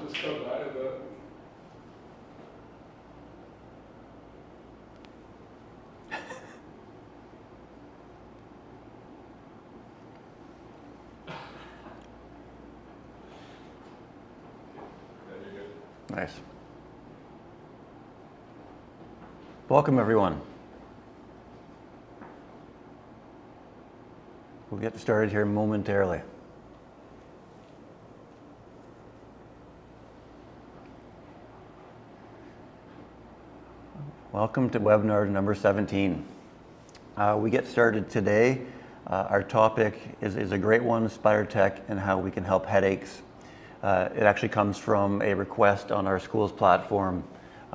just felt bad about. Nice. Welcome, everyone. We'll get started here momentarily. Welcome to webinar number 17. We get started today. Our topic is a great one, Spidertech and how we can help headaches. It actually comes from a request on our school's platform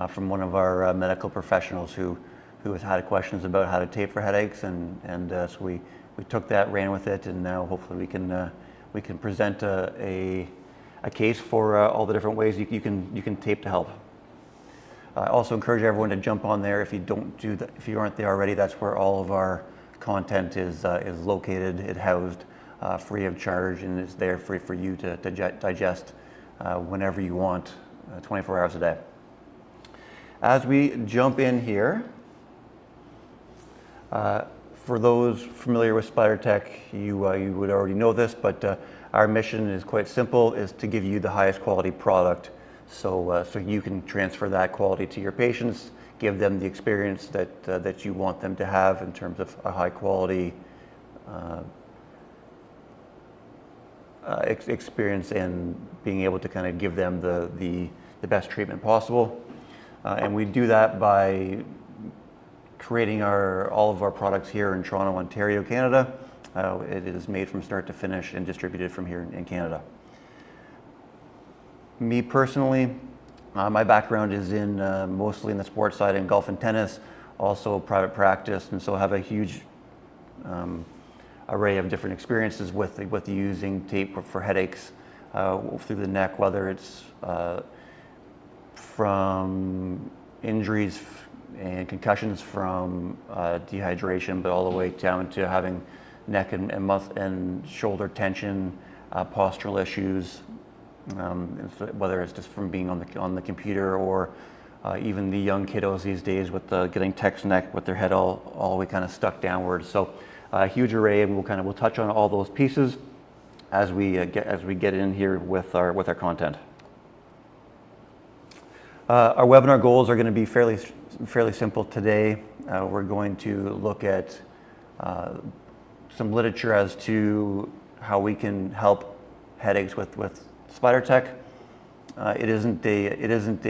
from one of our medical professionals who has had questions about how to tape for headaches, and so we took that, ran with it, and now hopefully we can present a case for all the different ways you can tape to help. I also encourage everyone to jump on there if you aren't there already. That's where all of our content is located. It's housed free of charge, and it's there free for you to digest whenever you want, 24 hours a day. As we jump in here, for those familiar with Spidertech, you would already know this, but our mission is quite simple: is to give you the highest quality product, so you can transfer that quality to your patients, give them the experience that you want them to have in terms of a high quality experience, and being able to kind of give them the best treatment possible. And we do that by creating all of our products here in Toronto, Ontario, Canada. It is made from start to finish and distributed from here in Canada. Me personally, my background is in mostly in the sports side, in golf and tennis, also private practice, and so I have a huge array of different experiences with using tape for headaches through the neck, whether it's from injuries and concussions from dehydration, but all the way down to having neck and shoulder tension, postural issues, whether it's just from being on the computer, or even the young kiddos these days with getting text neck with their head all the way kind of stuck downwards. So a huge array, and we'll touch on all those pieces as we get in here with our content. Our webinar goals are going to be fairly simple today. We're going to look at some literature as to how we can help headaches with Spidertech. It isn't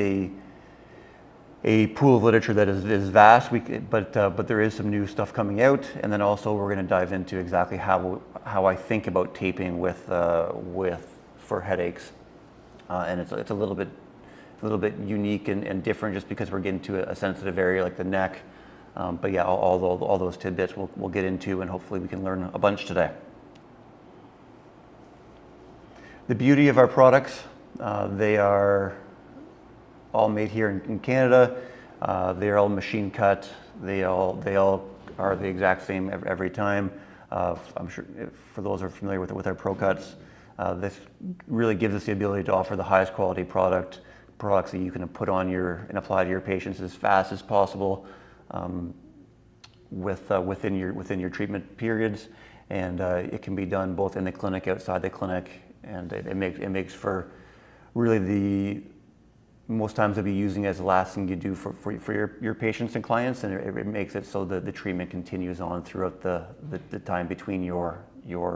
a pool of literature that is vast, but there is some new stuff coming out, and then also we're going to dive into exactly how I think about taping for headaches, and it's a little bit unique and different just because we're getting to a sensitive area like the neck. But yeah, all those tidbits we'll get into, and hopefully we can learn a bunch today. The beauty of our products, they are all made here in Canada. They're all machine cut. They all are the exact same every time. I'm sure for those who are familiar with our Pro Cuts, this really gives us the ability to offer the highest quality products that you can put on and apply to your patients as fast as possible within your treatment periods, and it can be done both in the clinic, outside the clinic, and it makes for really the most times they'll be using it as the last thing you do for your patients and clients, and it makes it so that the treatment continues on throughout the time between your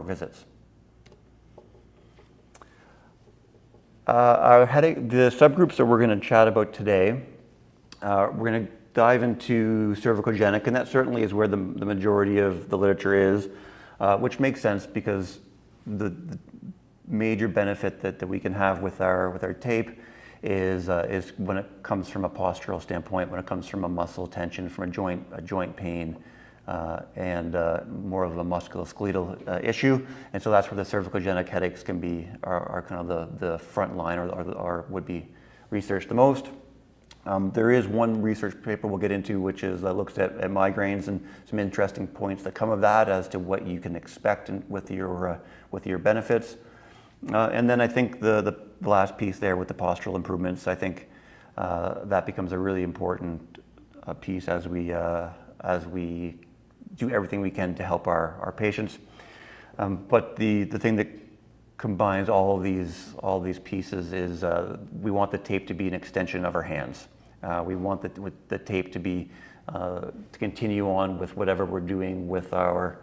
visits. The subgroups that we're going to chat about today, we're going to dive into cervicogenic, and that certainly is where the majority of the literature is, which makes sense because the major benefit that we can have with our tape is when it comes from a postural standpoint, when it comes from a muscle tension, from a joint pain, and more of a musculoskeletal issue. And so that's where the cervicogenic headaches are kind of the front line, or would be researched the most. There is one research paper we'll get into which looks at migraines, and some interesting points that come of that as to what you can expect with your benefits. And then I think the last piece there with the postural improvements, I think that becomes a really important piece as we do everything we can to help our patients. But the thing that combines all these pieces is we want the tape to be an extension of our hands. We want the tape to be to continue on with whatever we're doing with our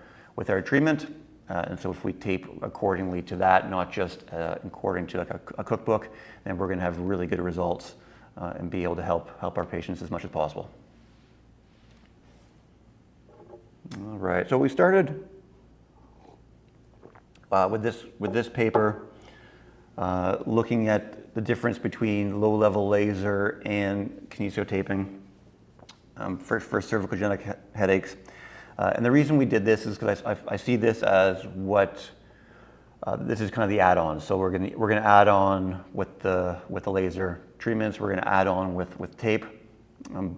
treatment. And so if we tape accordingly to that, not just according to like a cookbook, then we're going to have really good results and be able to help our patients as much as possible. All right, so we started with this paper looking at the difference between low-level laser and kinesiotaping for cervicogenic headaches. And the reason we did this is because I see this as this is kind of the add-on. So we're gonna add on with the laser treatments. We're gonna add on with tape,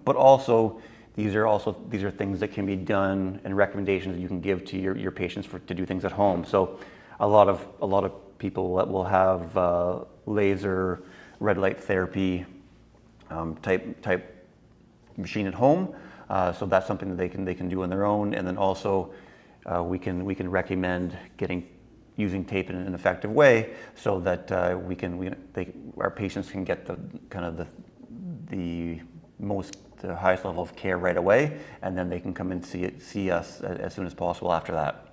but also these are things that can be done and recommendations that you can give to your patients to do things at home. So a lot of people will have laser red light therapy type machine at home. So that's something that they can do on their own, and then also we can recommend using tape in an effective way so that our patients can get the highest level of care right away, and then they can come and see us as soon as possible after that.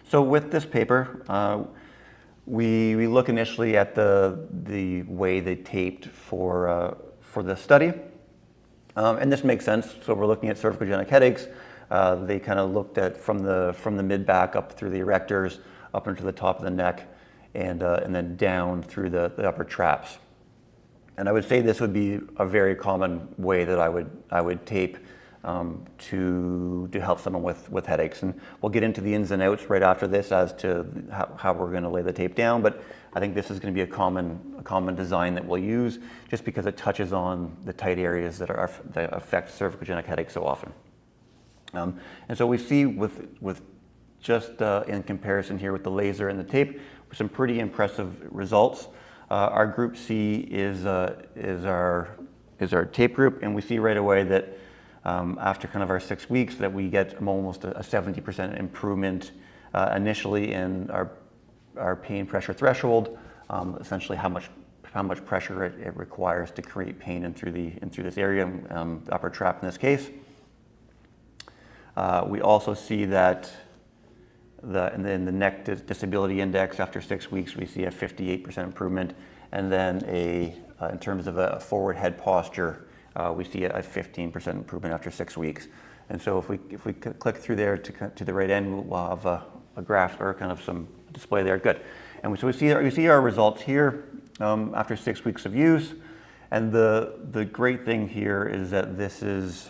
So with this paper, we look initially at the way they taped for the study. And this makes sense. So we're looking at cervicogenic headaches. They kind of looked at from the mid-back up through the erectors, up into the top of the neck, and then down through the upper traps. And I would say this would be a very common way that I would tape to help someone with headaches. And we'll get into the ins and outs right after this as to how we're going to lay the tape down. But I think this is going to be a common design that we'll use, just because it touches on the tight areas that affect cervicogenic headaches so often. And so we see with just in comparison here with the laser and the tape, some pretty impressive results. Our group C is our tape group, and we see right away that after kind of our 6 weeks that we get almost a 70% improvement initially in our pain pressure threshold, essentially how much pressure it requires to create pain in through this area, the upper trap in this case. We also see that in the neck disability index after 6 weeks, we see a 58% improvement, and then in terms of a forward head posture, we see a 15% improvement after 6 weeks. And so if we click through there to the right end, we'll have a graph or kind of some display there. Good. And so we see our results here after 6 weeks of use. And the great thing here is that this is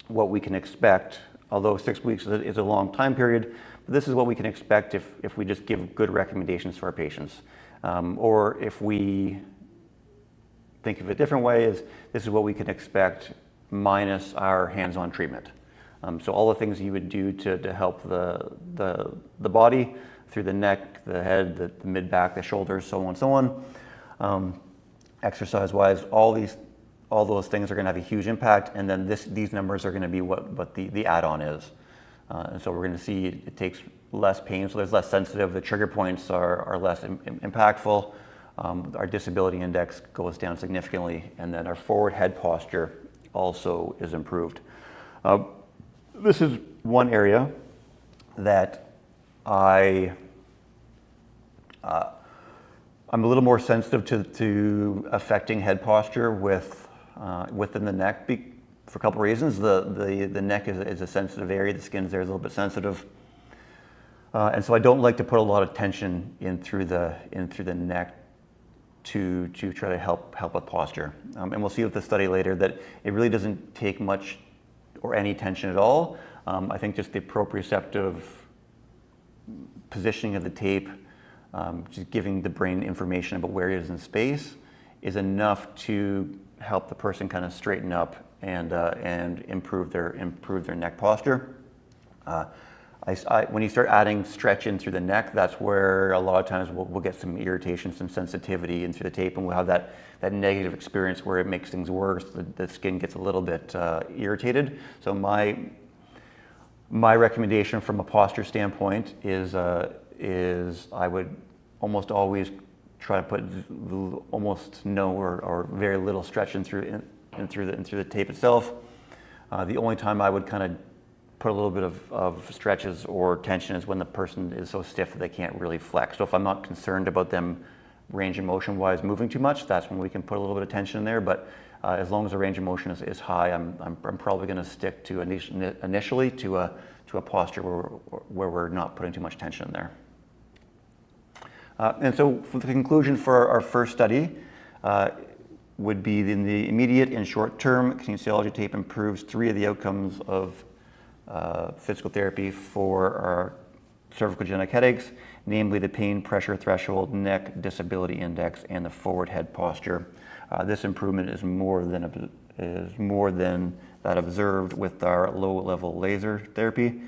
what we can expect. Although 6 weeks is a long time period, this is what we can expect if we just give good recommendations to our patients. Or if we think of it a different way, this is what we can expect minus our hands-on treatment. So all the things you would do to help the body through the neck, the head, the mid-back, the shoulders, so on and so on. Exercise-wise, all those things are going to have a huge impact, and then these numbers are going to be what the add-on is. And so we're going to see it takes less pain, so there's less sensitive. The trigger points are less impactful. Our disability index goes down significantly, and then our forward head posture also is improved. This is one area that I'm a little more sensitive to affecting head posture within the neck for a couple reasons. The neck is a sensitive area. The skin there is a little bit sensitive, and so I don't like to put a lot of tension in through the neck to try to help with posture. And we'll see with the study later that it really doesn't take much or any tension at all. I think just the proprioceptive positioning of the tape, just giving the brain information about where it is in space, is enough to help the person kind of straighten up and improve their neck posture. when you start adding stretch in through the neck, that's where a lot of times we'll get some irritation, some sensitivity in through the tape, and we'll have that negative experience where it makes things worse. The skin gets a little bit irritated. So my recommendation from a posture standpoint is I would almost always try to put almost no or very little stretch in through the tape itself. The only time I would kind of put a little bit of stretches or tension is when the person is so stiff that they can't really flex. So if I'm not concerned about them range of motion wise moving too much, that's when we can put a little bit of tension in there. But as long as the range of motion is high, I'm probably going to stick to initially to a posture where we're not putting too much tension in there. And so for the conclusion for our first study would be in the immediate and short term, kinesiology tape improves 3 of the outcomes of physical therapy for our cervicogenic headaches, namely the pain pressure threshold, neck disability index, and the forward head posture. This improvement is more than that observed with our low-level laser therapy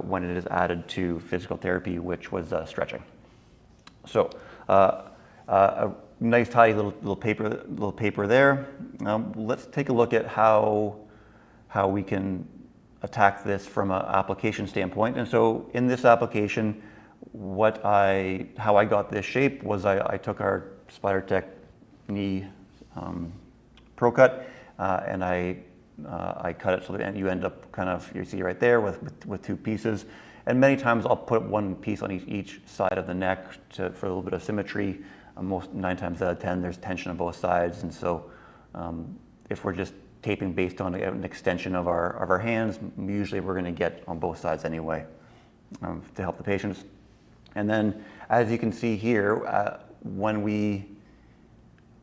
when it is added to physical therapy, which was stretching. So a nice tidy little paper there. Let's take a look at how we can attack this from an application standpoint. And so in this application, how I got this shape was I took our Spidertech knee Pro Cut and I cut it so that you end up kind of, you see right there with 2 pieces. And many times I'll put 1 piece on each side of the neck for a little bit of symmetry. 9 times out of 10 there's tension on both sides, and so if we're just taping based on an extension of our hands, usually we're going to get on both sides anyway to help the patients. And then as you can see here, when we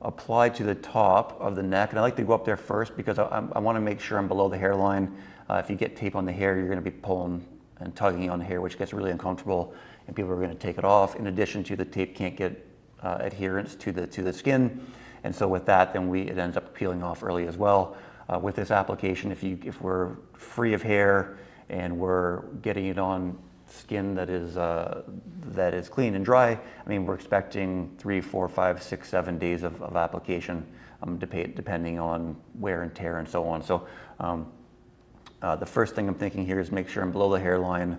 apply to the top of the neck, and I like to go up there first because I want to make sure I'm below the hairline. If you get tape on the hair, you're going to be pulling and tugging on the hair, which gets really uncomfortable, and people are going to take it off. In addition to the tape can't get adherence to the skin, and so with that, then it ends up peeling off early as well. With this application, if we're free of hair and we're getting it on skin that is clean and dry, I mean, we're expecting 3, 4, 5, 6, 7 days of application, depending on wear and tear and so on. So the first thing I'm thinking here is make sure I'm below the hairline,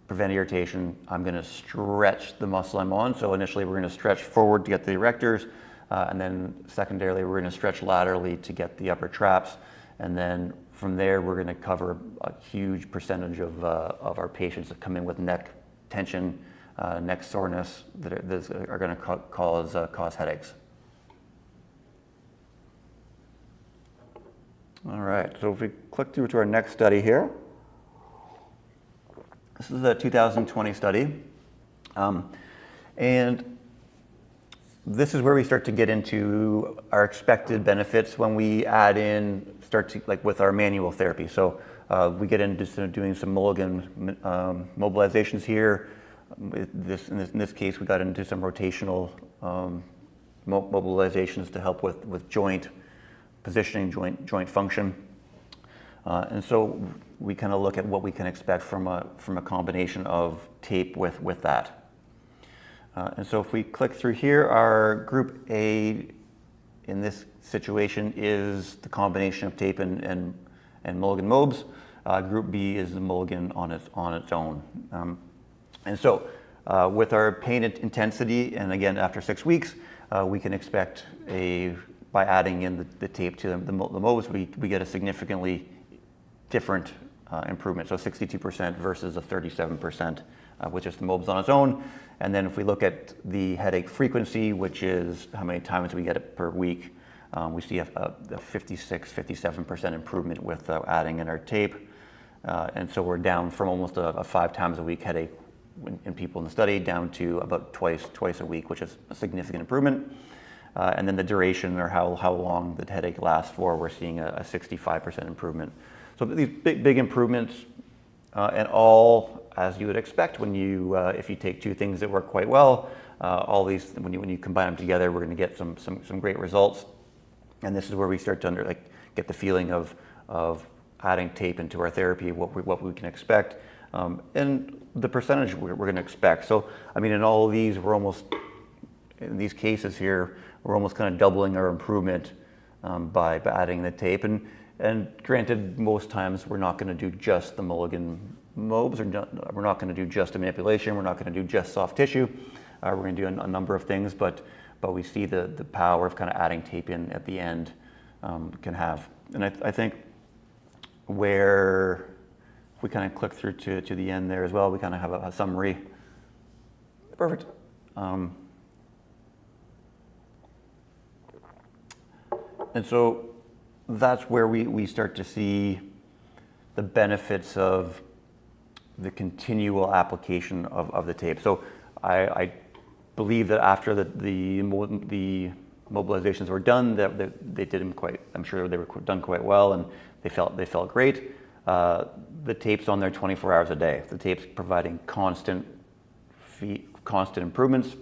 prevent irritation. I'm going to stretch the muscle I'm on. So initially we're going to stretch forward to get the erectors, and then secondarily we're going to stretch laterally to get the upper traps, and then from there we're going to cover a huge percentage of our patients that come in with neck tension, neck soreness that are going to cause headaches. All right, so if we click through to our next study here, this is a 2020 study, and this is where we start to get into our expected benefits when we add in, with our manual therapy. So we get into doing some Mulligan mobilizations here. In this case, we got into some rotational mobilizations to help with joint positioning, joint function. And so we kind of look at what we can expect from a combination of tape with that. And so if we click through here, our group A in this situation is the combination of tape and Mulligan mobs. Group B is the Mulligan on its own. And so with our pain intensity, and again after 6 weeks, we can expect by adding in the tape to the mobs, we get a significantly different improvement. So 62% versus a 37% with just the mobs on its own. And then if we look at the headache frequency, which is how many times we get it per week, we see a 56-57% improvement with adding in our tape. And so we're down from almost a 5 times a week headache in people in the study down to about twice a week, which is a significant improvement. And then the duration, or how long the headache lasts for, we're seeing a 65% improvement. So these big improvements, and all as you would expect when you if you take 2 things that work quite well, all these when you combine them together, we're going to get some great results. And this is where we start to get the feeling of adding tape into our therapy, what we can expect, and the percentage we're going to expect. So, I mean, in all of these, in these cases here, we're almost kind of doubling our improvement by adding the tape. And granted, most times we're not going to do just the Mulligan mobs, or we're not going to do just a manipulation, we're not going to do just soft tissue. We're going to do a number of things, but we see the power of kind of adding tape in at the end can have. And I think where we kind of click through to the end there as well, we kind of have a summary. Perfect. And so that's where we start to see the benefits of the continual application of the tape. So I believe that after the mobilizations were done, that they did them quite. I'm sure they were done quite well, and they felt great. The tape's on there 24 hours a day. The tape's providing constant improvements,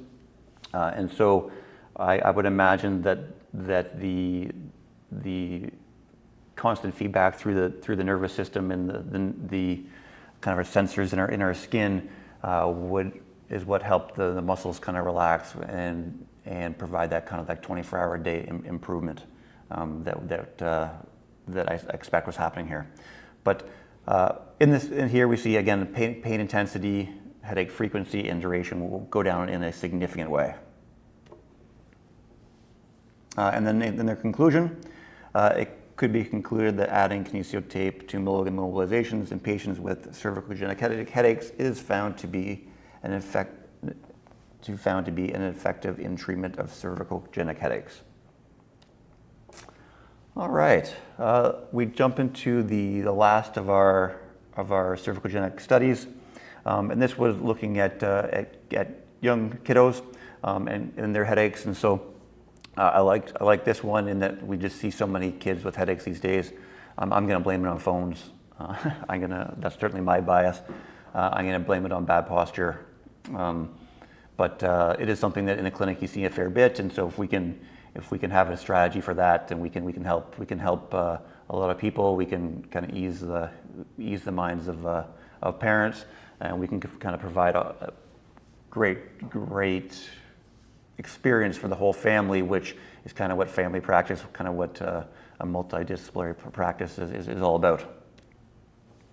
and so I would imagine that the constant feedback through the nervous system and the kind of our sensors in our skin is what helped the muscles kind of relax and provide that kind of like 24-hour a day improvement that I expect was happening here. But in here we see again pain intensity, headache frequency, and duration will go down in a significant way. And then in their conclusion, it could be concluded that adding kinesio tape to Mulligan mobilizations in patients with cervicogenic headaches is found to be an effective in treatment of cervicogenic headaches. All right, we jump into the last of our cervicogenic studies, and this was looking at young kiddos and their headaches, and so. I like this one in that we just see so many kids with headaches these days. I'm going to blame it on phones. That's certainly my bias. I'm going to blame it on bad posture. But it is something that in the clinic you see a fair bit, and so if we can have a strategy for that, then we can help a lot of people. We can kind of ease the minds of parents, and we can kind of provide a great experience for the whole family, which is kind of what family practice, kind of what a multidisciplinary practice is all about.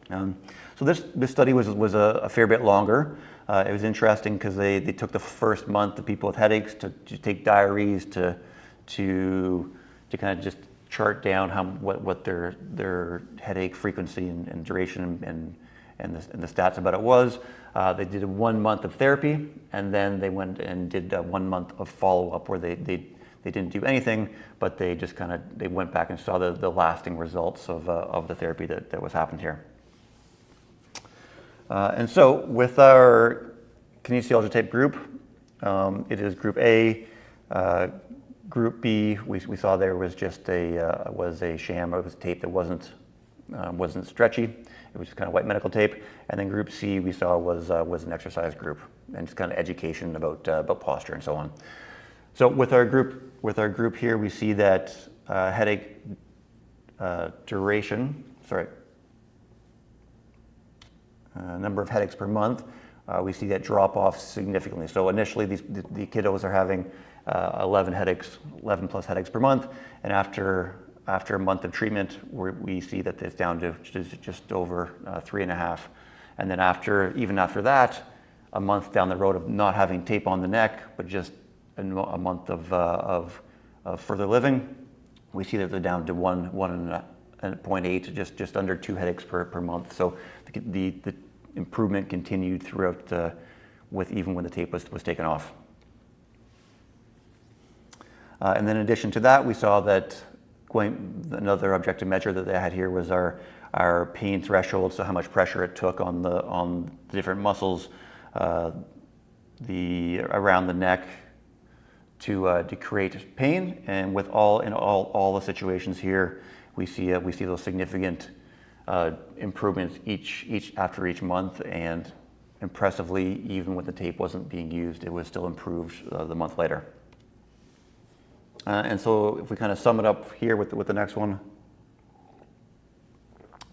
So this study was a fair bit longer. It was interesting because they took the first month of people with headaches to take diaries to kind of just chart down what their headache frequency and duration and the stats about it was. They did 1 month of therapy, and then they went and did 1 month of follow-up where they didn't do anything, but they just they went back and saw the lasting results of the therapy that was happened here. And so with our kinesiology tape group, it is group A. Group B, we saw there was just a sham. It was tape that wasn't stretchy. It was just kind of white medical tape. And then group C we saw was an exercise group and just kind of education about posture and so on. So with our group here, we see that headache duration. Number of headaches per month. We see that drop off significantly. So initially, the kiddos are having 11 plus headaches per month, and after a month of treatment, we see that it's down to just over 3.5. And then even after that, a month down the road of not having tape on the neck, but just a month of further living, we see that they're down to 1.8, just under 2 headaches per month. So the improvement continued throughout even when the tape was taken off. And then in addition to that, we saw that another objective measure that they had here was our pain threshold, so how much pressure it took on the different muscles around the neck to create pain. And with all the situations here, we see those significant improvements after each month, and impressively, even when the tape wasn't being used, it was still improved the month later. And so if we kind of sum it up here with the next one,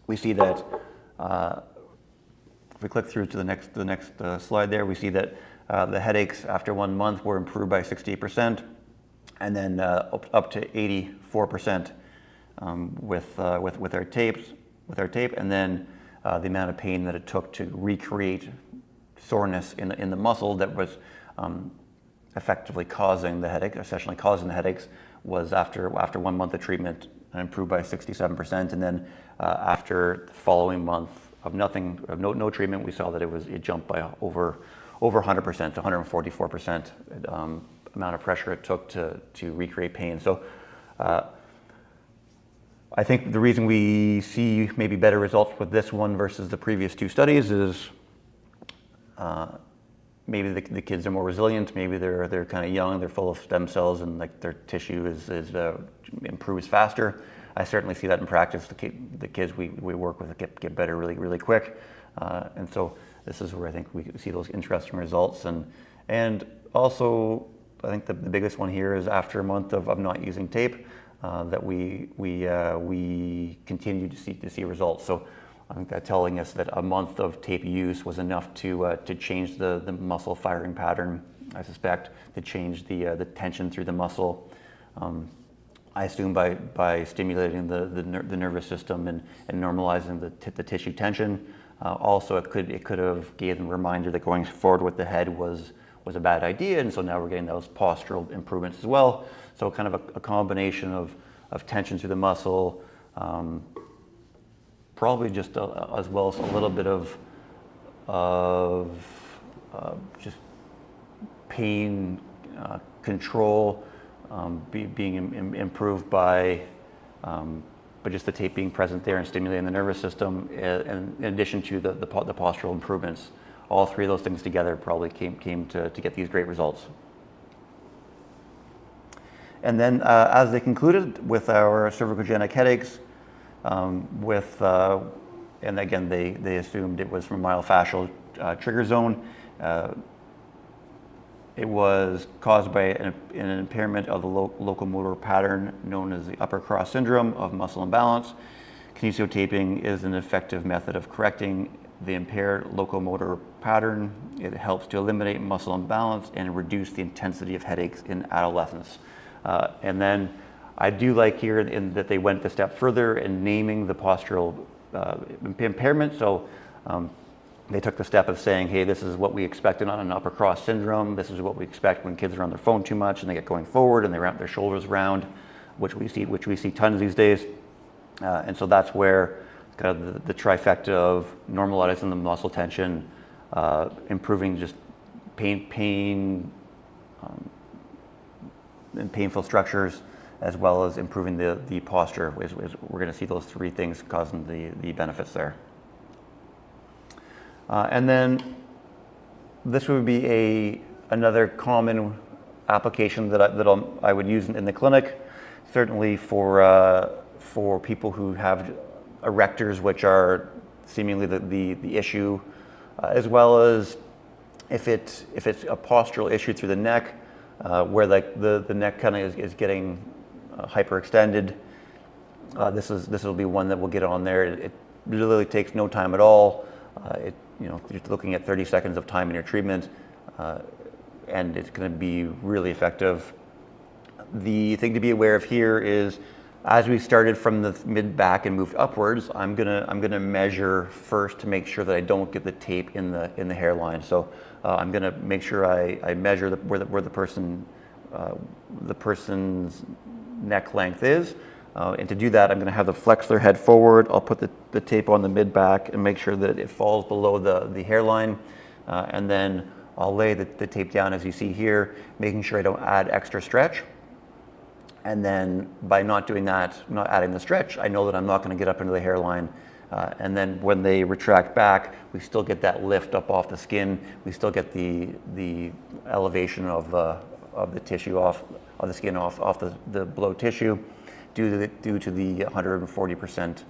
we see that if we click through to the next slide there, we see that the headaches after 1 month were improved by 68%, and then up to 84% with our tape, and then the amount of pain that it took to recreate soreness in the muscle that was effectively causing the headache, essentially causing the headaches, was after 1 month of treatment improved by 67%, and then after the following month of no treatment, we saw that it jumped by over 100%, 144% amount of pressure it took to recreate pain. So I think the reason we see maybe better results with this one versus the previous 2 studies is maybe the kids are more resilient. Maybe they're kind of young, they're full of stem cells, and like their tissue improves faster. I certainly see that in practice. The kids we work with get better really quick, and so this is where I think we see those interesting results. And also I think the biggest one here is after a month of not using tape, that we continue to see results. So I think that's telling us that a month of tape use was enough to change the muscle firing pattern, I suspect, to change the tension through the muscle. I assume by stimulating the nervous system and normalizing the tissue tension. Also, it could have gave them a reminder that going forward with the head was a bad idea, and so now we're getting those postural improvements as well. So kind of a combination of tension through the muscle, probably just as well as a little bit of just pain control being improved by just the tape being present there and stimulating the nervous system, and in addition to the postural improvements. All 3 of those things together probably came to get these great results. And then as they concluded with our cervicogenic headaches, and again, they assumed it was from myofascial trigger zone. It was caused by an impairment of the locomotor pattern known as the upper cross syndrome of muscle imbalance. Kinesiotaping is an effective method of correcting the impaired locomotor pattern. It helps to eliminate muscle imbalance and reduce the intensity of headaches in adolescence. And then I do like here that they went a step further in naming the postural impairment. So they took the step of saying, hey, this is what we expected on an upper cross syndrome. This is what we expect when kids are on their phone too much and they get going forward and they wrap their shoulders around, which we see tons these days. And so that's where kind of the trifecta of normalizing the muscle tension, improving just pain and painful structures, as well as improving the posture. We're going to see those 3 things causing the benefits there. And then this would be another common application that I would use in the clinic, certainly for people who have erectors, which are seemingly the issue, as well as if it's a postural issue through the neck, where like the neck kind of is getting hyperextended. This will be one that we'll get on there. It literally takes no time at all. You're looking at 30 seconds of time in your treatment, and it's going to be really effective. The thing to be aware of here is, as we started from the mid back and moved upwards, I'm gonna measure first to make sure that I don't get the tape in the hairline. So I'm gonna make sure I measure where the person's neck length is, and to do that, I'm gonna have them flex their head forward. I'll put the tape on the mid back and make sure that it falls below the hairline, and then I'll lay the tape down as you see here, making sure I don't add extra stretch. And then by not doing that, not adding the stretch, I know that I'm not going to get up into the hairline. And then when they retract back, we still get that lift up off the skin. We still get the elevation of the tissue off the skin off the below tissue, due to the 140%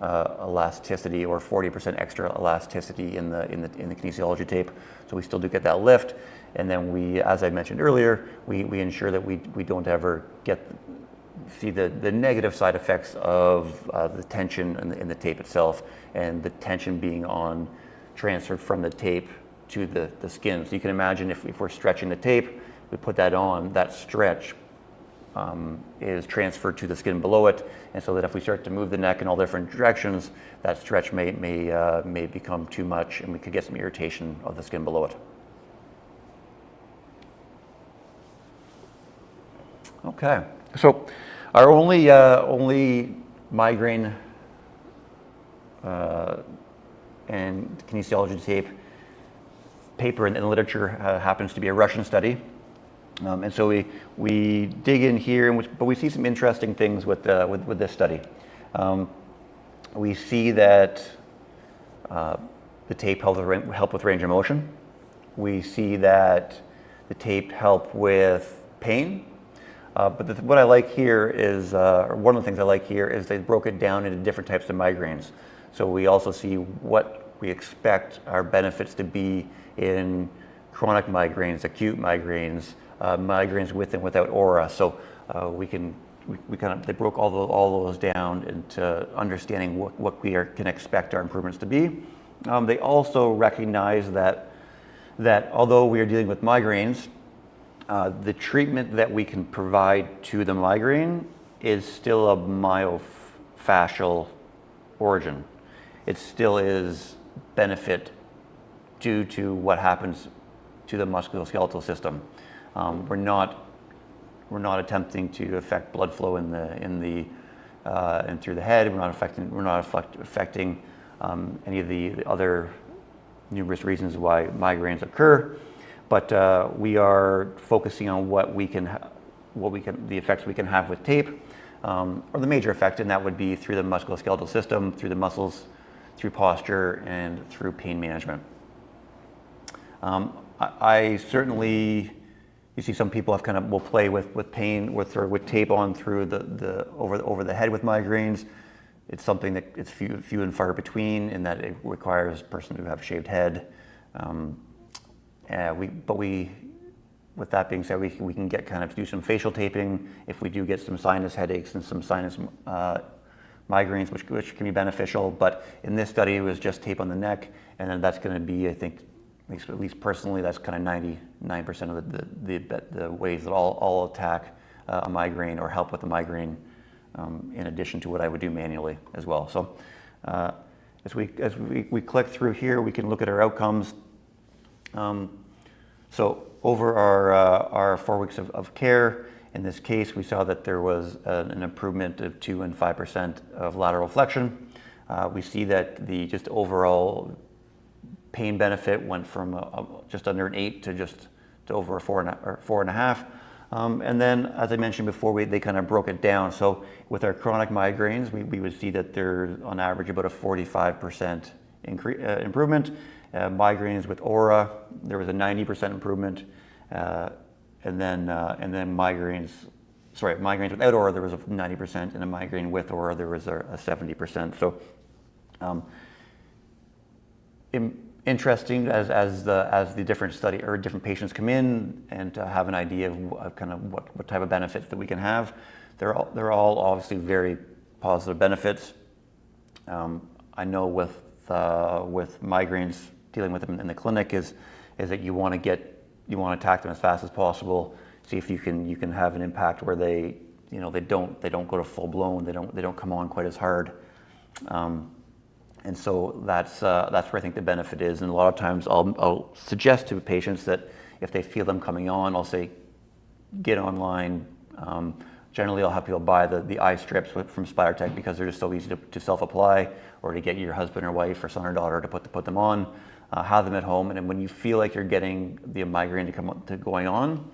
elasticity or 40% extra elasticity in the kinesiology tape. So we still do get that lift. And then we, as I mentioned earlier, we ensure that we don't ever get see the negative side effects of the tension in the tape itself, and the tension being transferred from the tape to the skin. So you can imagine if we're stretching the tape, we put that on, that stretch is transferred to the skin below it, and so that if we start to move the neck in all different directions, that stretch may become too much, and we could get some irritation of the skin below it. Okay, so our only migraine and kinesiology tape paper in the literature happens to be a Russian study. And so we dig in here, but we see some interesting things with this study. We see that the tape help with range of motion. We see that the tape help with pain. But what I like here is, or one of the things I like here is they broke it down into different types of migraines. So we also see what we expect our benefits to be in chronic migraines, acute migraines, migraines with and without aura. So they broke all those down into understanding what we can expect our improvements to be. They also recognize that although we are dealing with migraines, the treatment that we can provide to the migraine is still a myofascial origin. It still is benefit due to what happens to the musculoskeletal system. We're not attempting to affect blood flow and through the head. We're not affecting any of the other numerous reasons why migraines occur. But we are focusing on the effects we can have with tape, or the major effect, and that would be through the musculoskeletal system, through the muscles, through posture, and through pain management. I certainly, you see some people will play with pain with tape on through over the head with migraines. It's something that it's few and far between, in that it requires a person to have a shaved head. With that being said, we can do some facial taping if we do get some sinus headaches and some sinus migraines, which can be beneficial. But in this study, it was just tape on the neck, and then that's going to be, I think, at least personally, that's kind of 99% of the ways that I'll attack a migraine or help with a migraine, in addition to what I would do manually as well. So as we click through here, we can look at our outcomes. So over our 4 weeks of care, in this case, we saw that there was an improvement of 2% and 5% of lateral flexion. We see that the just overall pain benefit went from just under an 8 to over a 4.5. And then, as I mentioned before, they kind of broke it down. So with our chronic migraines, we would see that there's on average about a 45% improvement. Migraines with aura, there was a 90% improvement, and then migraines without aura, there was a 90%, and a migraine with aura, there was a 70%. So interesting as the different study or different patients come in and to have an idea of kind of what type of benefits that we can have. They're all obviously very positive benefits. I know with migraines, dealing with them in the clinic is that you want to attack them as fast as possible. See if you can have an impact where they don't go to full blown. They don't come on quite as hard. And so that's where I think the benefit is. And a lot of times I'll suggest to patients that if they feel them coming on, I'll say, get online. Generally, I'll have people buy the eye strips from Spidertech because they're just so easy to self-apply, or to get your husband or wife or son or daughter to put them on. Have them at home, and then when you feel like you're getting the migraine to going on,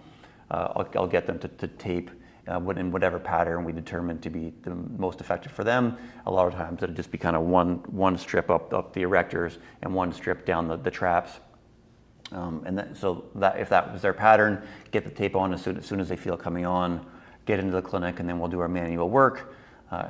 I'll get them to tape in whatever pattern we determine to be the most effective for them. A lot of times it'll just be kind of one strip up the erectors and one strip down the traps. So if that was their pattern, get the tape on as soon as they feel coming on, get into the clinic, and then we'll do our manual work.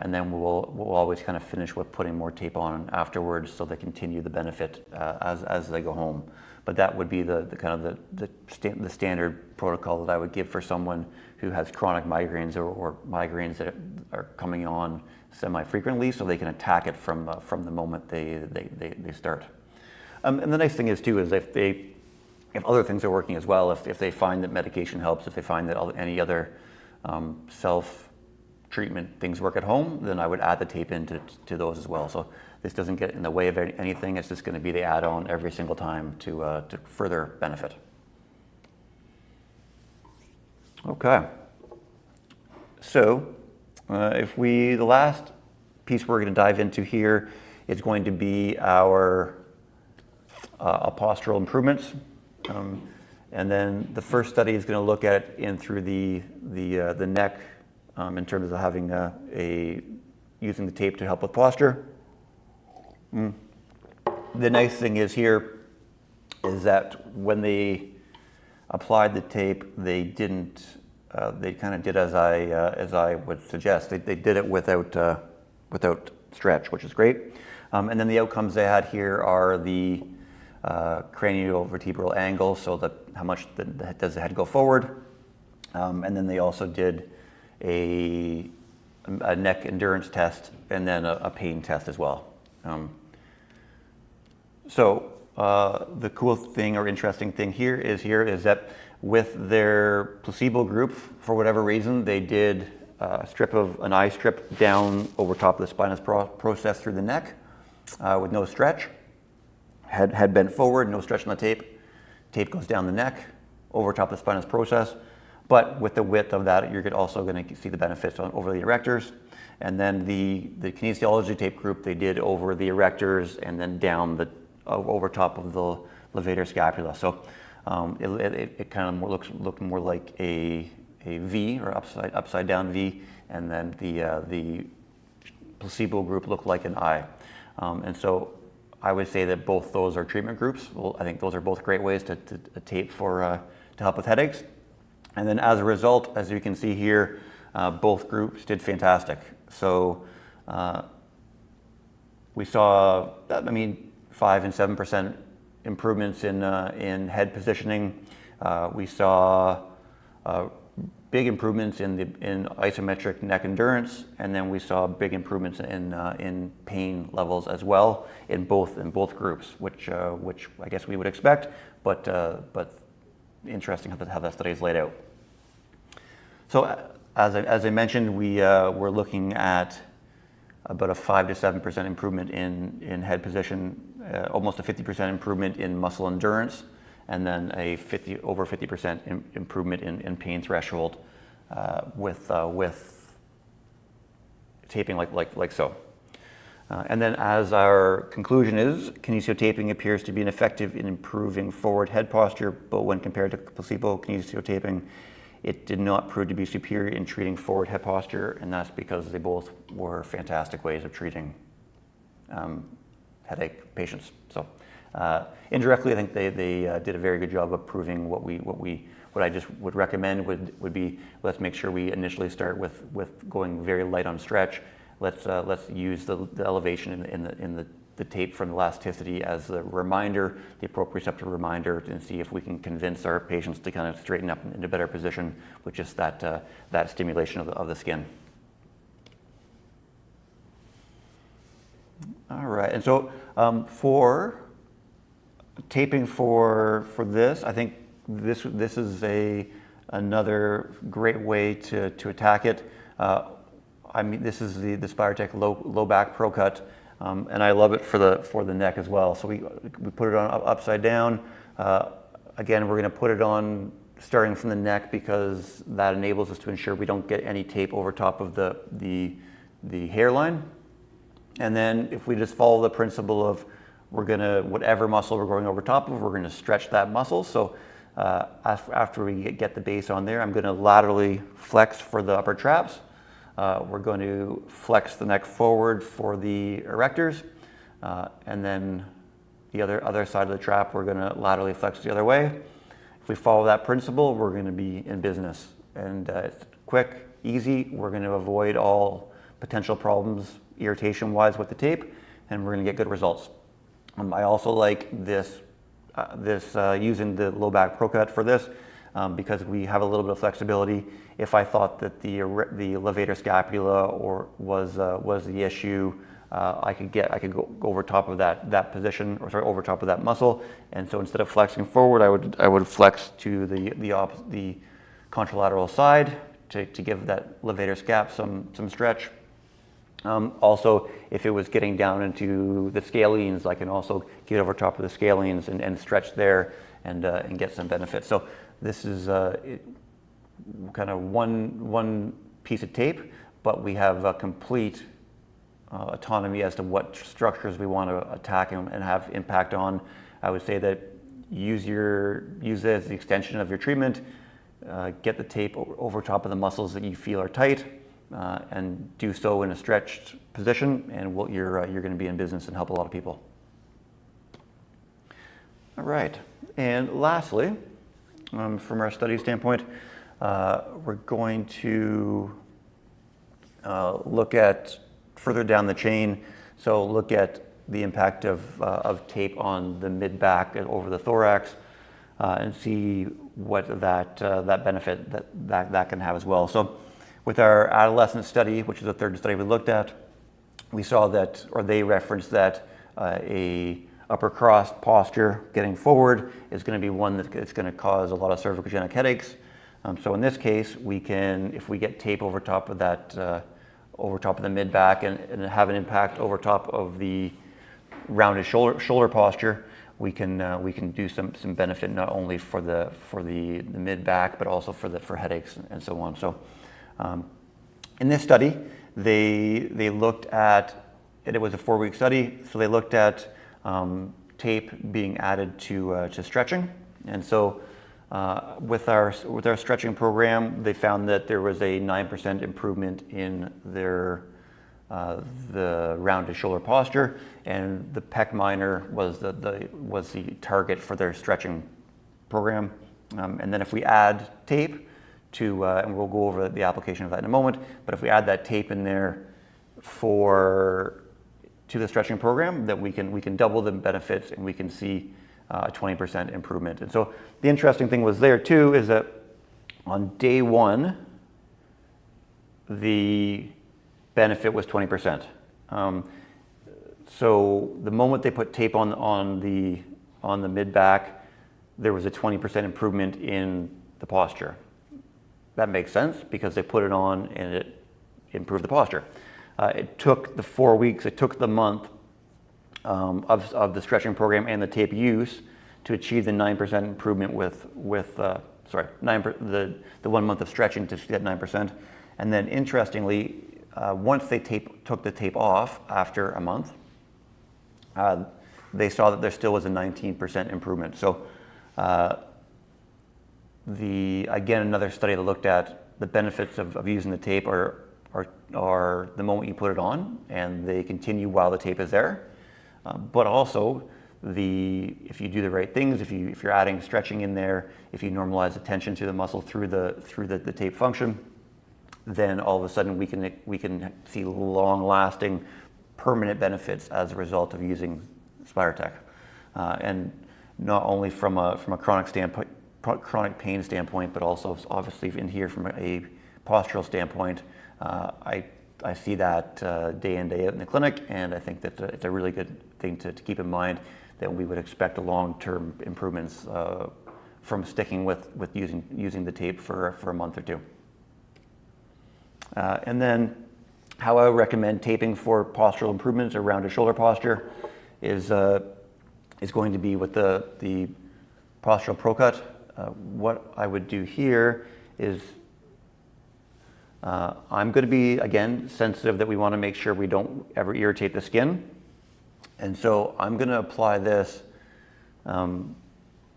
and then we'll always kind of finish with putting more tape on afterwards so they continue the benefit as they go home. But that would be the kind of the standard protocol that I would give for someone who has chronic migraines or migraines that are coming on semi-frequently, so they can attack it from the moment they start. And the nice thing is too is if other things are working as well, if they find that medication helps, if they find that any other self-treatment things work at home, then I would add the tape into those as well. So this doesn't get in the way of anything. It's just going to be the add-on every single time to further benefit. Okay. So the last piece we're going to dive into here is going to be our postural improvements. And then the first study is going to look at in through the neck in terms of having using the tape to help with posture. The nice thing is here is that when they applied the tape, they didn't. They kind of did as I would suggest. They did it without stretch, which is great. And then the outcomes they had here are the craniovertebral angle, so that how much does the head go forward, and then they also did a neck endurance test and then a pain test as well. So the cool thing or interesting thing here is that with their placebo group, for whatever reason, they did an eye strip down over top of the spinous process through the neck with no stretch. Head bent forward, no stretch on the tape. Tape goes down the neck, over top of the spinous process. But with the width of that, you're also going to see the benefits over the erectors. And then the kinesiology tape group, they did over the erectors and then down over top of the levator scapula. So it kind of looked more like a V or upside down V, and then the placebo group looked like an I. And so I would say that both those are treatment groups. Well, I think those are both great ways to tape to help with headaches. And then as a result, as you can see here, both groups did fantastic. So we saw, 5 and 7% improvements in head positioning. We saw big improvements in isometric neck endurance, and then we saw big improvements in pain levels as well in both groups, which I guess we would expect, but interesting how that study is laid out. So as I mentioned, we're looking at about a 5 to 7% improvement in head position, almost a 50% improvement in muscle endurance, and then over 50% improvement in pain threshold with taping like so. And then as our conclusion is, kinesiotaping appears to be effective in improving forward head posture, but when compared to placebo kinesiotaping, it did not prove to be superior in treating forward head posture, and that's because they both were fantastic ways of treating headache patients. So indirectly, I think they did a very good job of proving what I just would recommend would be, let's make sure we initially start with going very light on stretch. Let's use the elevation in the tape from the elasticity as a reminder, the proprioceptive reminder, and see if we can convince our patients to kind of straighten up into a better position with just that stimulation of the skin. All right, and so for taping for this, I think this is another great way to attack it. This is the Spidertech low back pro cut, and I love it for the neck as well. So we put it on upside down. Again, we're going to put it on starting from the neck because that enables us to ensure we don't get any tape over top of the hairline. And then if we just follow the principle of whatever muscle we're going over top of, we're going to stretch that muscle. So after we get the base on there, I'm going to laterally flex for the upper traps. We're going to flex the neck forward for the erectors, and then the other side of the trap, we're going to laterally flex the other way. If we follow that principle, we're going to be in business. And it's quick, easy. We're going to avoid all potential problems irritation-wise with the tape, and we're going to get good results. I also like this using the low back Pro Cut for this because we have a little bit of flexibility. If I thought that the levator scapula was the issue, I could go over top of that position, or sorry, over top of that muscle, and so instead of flexing forward, I would flex to the contralateral side to give that levator scap some stretch. Also, if it was getting down into the scalenes, I can also get over top of the scalenes and stretch there and get some benefit. So this is kind of one piece of tape, but we have a complete autonomy as to what structures we want to attack and have impact on. I would say that use it as the extension of your treatment. Get the tape over top of the muscles that you feel are tight, and do so in a stretched position, and you're going to be in business and help a lot of people. All right, and lastly, from our study standpoint, we're going to look at further down the chain. So look at the impact of tape on the mid-back and over the thorax, and see what that benefit that can have as well. So with our adolescent study, which is the third study we looked at, we saw that, or they referenced that a upper cross posture getting forward is going to be one that's going to cause a lot of cervicogenic headaches. So in this case, we can, if we get tape over top of that, over top of the mid back and have an impact over top of the rounded shoulder posture, we can do some benefit not only for the mid back, but also for headaches and so on. So in this study, they looked at, it was a 4-week study, so they looked at tape being added to stretching, and so with our stretching program, they found that there was a 9% improvement in their the rounded shoulder posture, and the pec minor was the target for their stretching program. And then if we add tape to, and we'll go over the application of that in a moment, but if we add that tape in there to the stretching program, that we can double the benefits, and we can see a 20% improvement. And so the interesting thing was there too is that on day 1, the benefit was 20%. So the moment they put tape on the mid back, there was a 20% improvement in the posture. That makes sense because they put it on and it improved the posture. It took the 4 weeks, it took the month of the stretching program and the tape use to achieve the 9% improvement the 1 month of stretching to get 9%. And then interestingly, once they took the tape off after a month, they saw that there still was a 19% improvement. So again, another study that looked at the benefits of using the tape are the moment you put it on, and they continue while the tape is there. But also, if you do the right things, if you're adding stretching in there, if you normalize the tension to the muscle through the tape function, then all of a sudden we can see long-lasting, permanent benefits as a result of using Spidertech, and not only from a chronic pain standpoint, but also obviously in here from a postural standpoint. I see that day in, day out in the clinic, and I think that it's a really good thing to keep in mind, that we would expect long-term improvements from sticking with using the tape for a month or two. And then how I would recommend taping for postural improvements or rounded shoulder posture is going to be with the postural Pro Cut. What I would do here is I'm going to be, again, sensitive that we want to make sure we don't ever irritate the skin. And so I'm going to apply this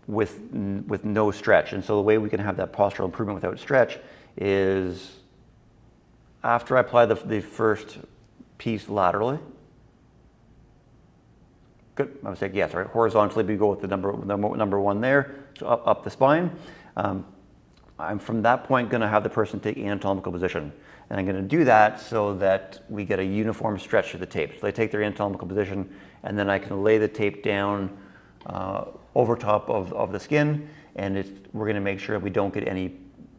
with no stretch. And so the way we can have that postural improvement without stretch is after I apply the first piece laterally. Good. I would say yes. Right. Horizontally, we go with the number 1 there, so up the spine. I'm from that point going to have the person take anatomical position. And I'm going to do that so that we get a uniform stretch of the tape. So they take their anatomical position, and then I can lay the tape down over top of the skin, and we're going to make sure we don't get any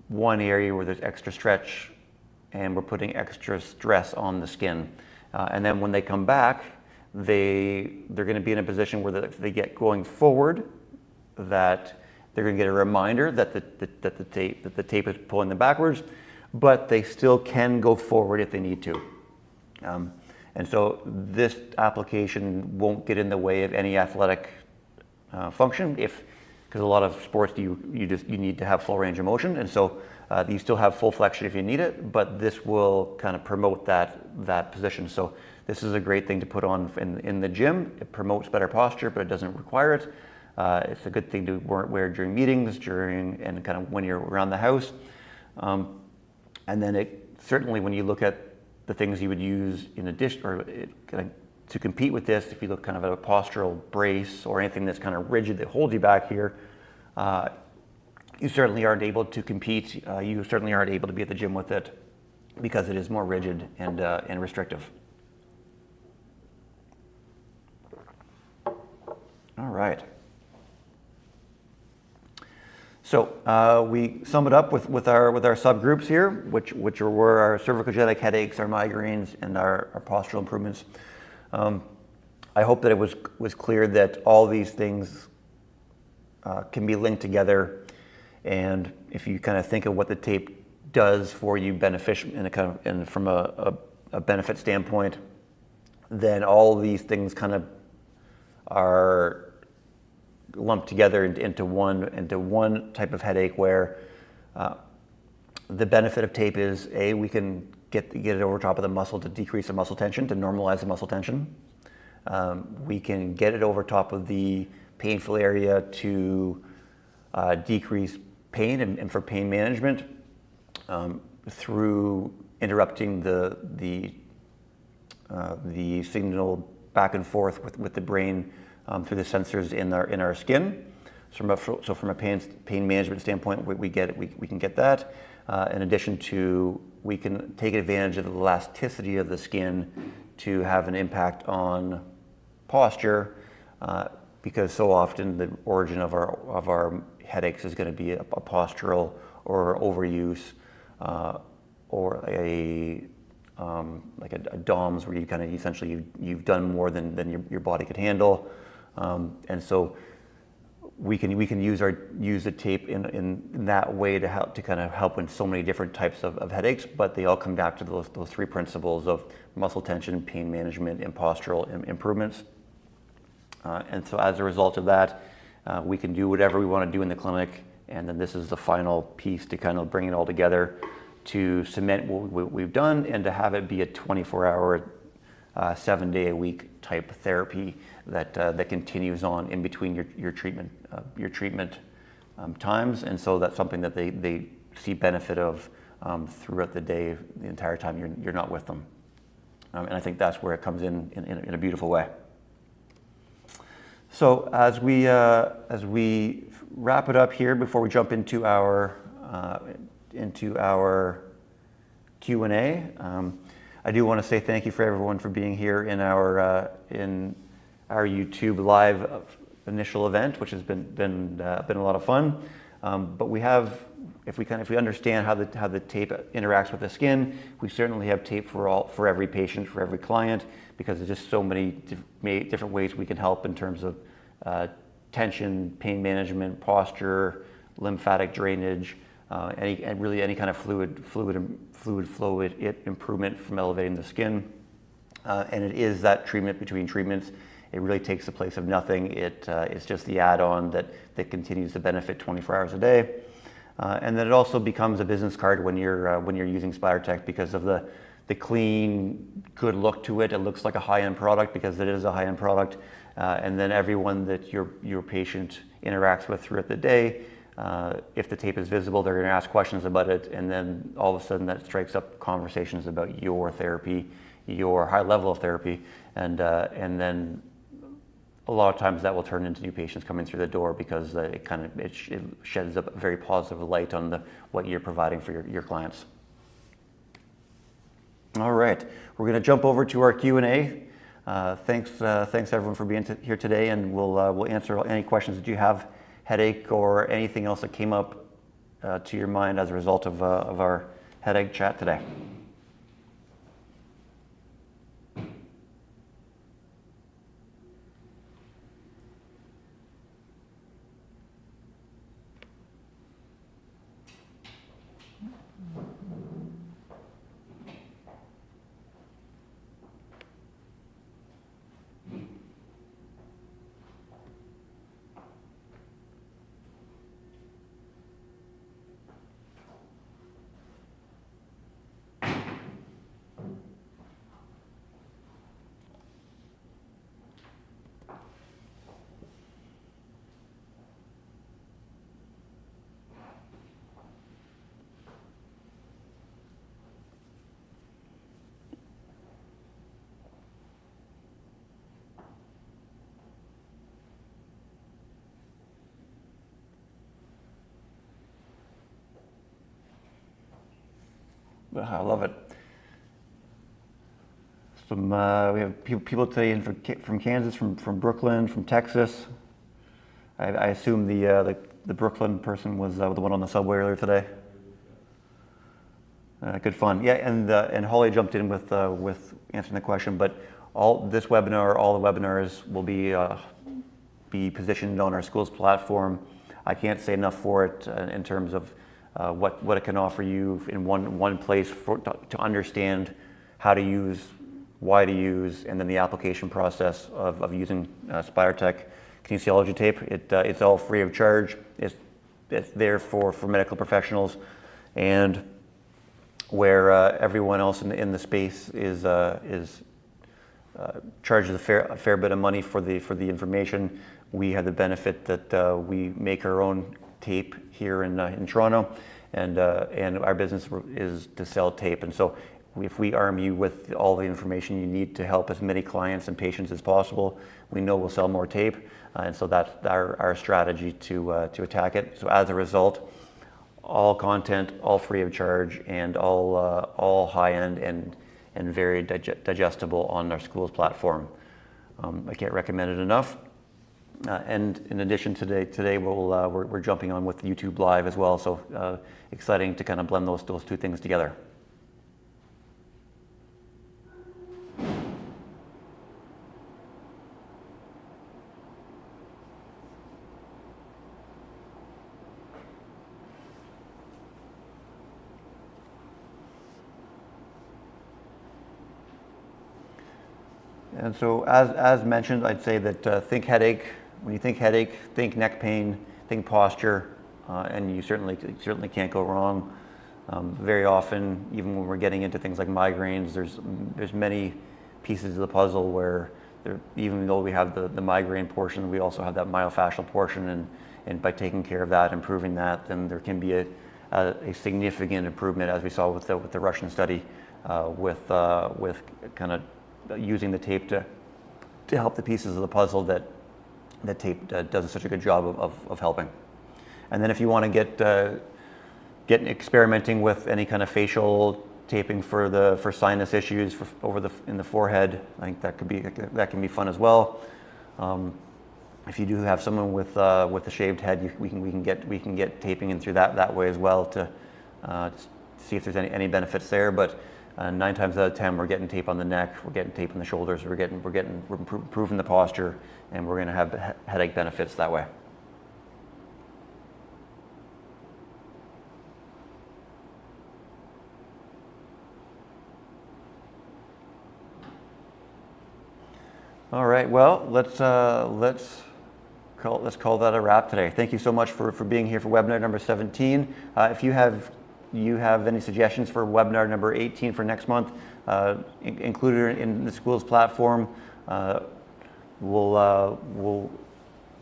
one area where there's extra stretch and we're putting extra stress on the skin. And then when they come back, they're going to be in a position where if they get going forward, that they're going to get a reminder that the tape is pulling them backwards, but they still can go forward if they need to. And so this application won't get in the way of any athletic function, because a lot of sports you need to have full range of motion, and so you still have full flexion if you need it, but this will kind of promote that position. So this is a great thing to put on in the gym. It promotes better posture, but it doesn't require it. It's a good thing to wear during meetings, and kind of when you're around the house. And then certainly when you look at the things you would use in addition, or to compete with this, if you look kind of at a postural brace or anything that's kind of rigid that holds you back here, you certainly aren't able to compete. You certainly aren't able to be at the gym with it because it is more rigid and restrictive. All right. So we sum it up with our subgroups here, which were our cervicogenic headaches, our migraines, and our postural improvements. I hope that it was clear that all these things can be linked together, and if you kind of think of what the tape does for you beneficial and from a benefit standpoint, then all of these things kind of are lumped together into one type of headache, where the benefit of tape is we can get it over top of the muscle to decrease the muscle tension, to normalize the muscle tension. We can get it over top of the painful area to decrease pain and for pain management through interrupting the signal back and forth with the brain through the sensors in our skin. So from a pain management standpoint, we can get that. In addition to, we can take advantage of the elasticity of the skin to have an impact on posture, because so often the origin of our headaches is going to be a postural or overuse, or like a DOMS, where you kind of essentially you've done more than your body could handle. And so we can use the tape in that way to kind of help in so many different types of headaches, but they all come back to those three principles of muscle tension, pain management, and postural improvements. And so as a result of that, we can do whatever we want to do in the clinic, and then this is the final piece to kind of bring it all together to cement what we've done and to have it be a 24-hour, 7-day-a-week type therapy that continues on in between your treatment times. And so that's something that they see benefit of throughout the day, the entire time you're not with them. And I think that's where it comes in a beautiful way. So as we wrap it up here, before we jump into our Q&A, I do want to say thank you for everyone for being here in our YouTube live initial event, which has been a lot of fun. But we have, if we understand how the tape interacts with the skin, we certainly have tape for every patient, for every client, because there's just so many different ways we can help in terms of tension, pain management, posture, lymphatic drainage, any kind of fluid flow improvement from elevating the skin. And it is that treatment between treatments. It really takes the place of nothing. It's just the add-on that continues to benefit 24 hours a day. And then it also becomes a business card when you're using Spidertech, because of the clean, good look to it. It looks like a high-end product because it is a high-end product. And then everyone that your patient interacts with throughout the day, if the tape is visible, they're going to ask questions about it, and then all of a sudden that strikes up conversations about your therapy, your high level of therapy, and then a lot of times that will turn into new patients coming through the door because it sheds a very positive light on what you're providing for your clients. All right, we're going to jump over to our Q&A. Thanks everyone for being here today, and we'll answer any questions that you have, headache or anything else that came up to your mind as a result of our headache chat today. I love it. We have people today from Kansas, from Brooklyn, from Texas. I assume the Brooklyn person was the one on the subway earlier today. Good fun. Yeah, and Holly jumped in with answering the question. But all the webinars will be positioned on our school's platform. I can't say enough for it in terms of what it can offer you in one place to understand how to use, why to use, and then the application process of using Spidertech kinesiology tape. It's all free of charge. It's there for medical professionals, and where everyone else in the space is charges a fair bit of money for the information. We have the benefit that we make our own tape here in Toronto, and our business is to sell tape. And so if we arm you with all the information you need to help as many clients and patients as possible, we know we'll sell more tape. And so that's our strategy to attack it. So as a result, all content, all free of charge, and all high-end and very digestible on our school's platform. I can't recommend it enough. And in addition, today we're jumping on with YouTube Live as well. So exciting to kind of blend those two things together. And so as mentioned, I'd say that think headache. When you think headache, think neck pain, think posture, and you certainly can't go wrong. Very often, even when we're getting into things like migraines, there's many pieces of the puzzle where even though we have the migraine portion, we also have that myofascial portion, and by taking care of that, improving that, then there can be a significant improvement, as we saw with the Russian study, with kind of using the tape to help the pieces of the puzzle that tape does such a good job of helping. And then if you want to get experimenting with any kind of facial taping for sinus issues in the forehead, I think that can be fun as well. If you do have someone with a shaved head, we can get taping in through that way as well to see if there's any benefits there. But 9 times out of 10, we're getting tape on the neck, we're getting tape on the shoulders, we're improving the posture, and we're going to have headache benefits that way. All right. Well, let's call that a wrap today. Thank you so much for being here for webinar number 17. If you have any suggestions for webinar number 18 for next month, include it in the school's platform.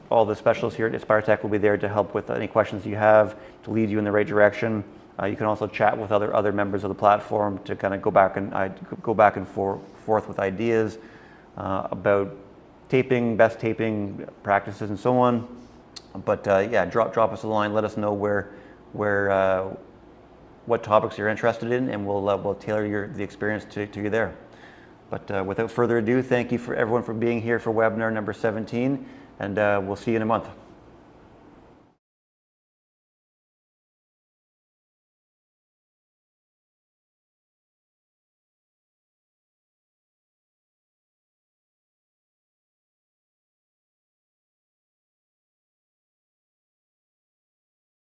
All the specialists here at Spidertech will be there to help with any questions you have, to lead you in the right direction. You can also chat with other members of the platform to kind of go back and forth with ideas about taping, best taping practices, and so on. But yeah, drop us a line. Let us know what topics you're interested in, and we'll tailor the experience to you there. But without further ado, thank you for everyone for being here for webinar number 17, and we'll see you in a month.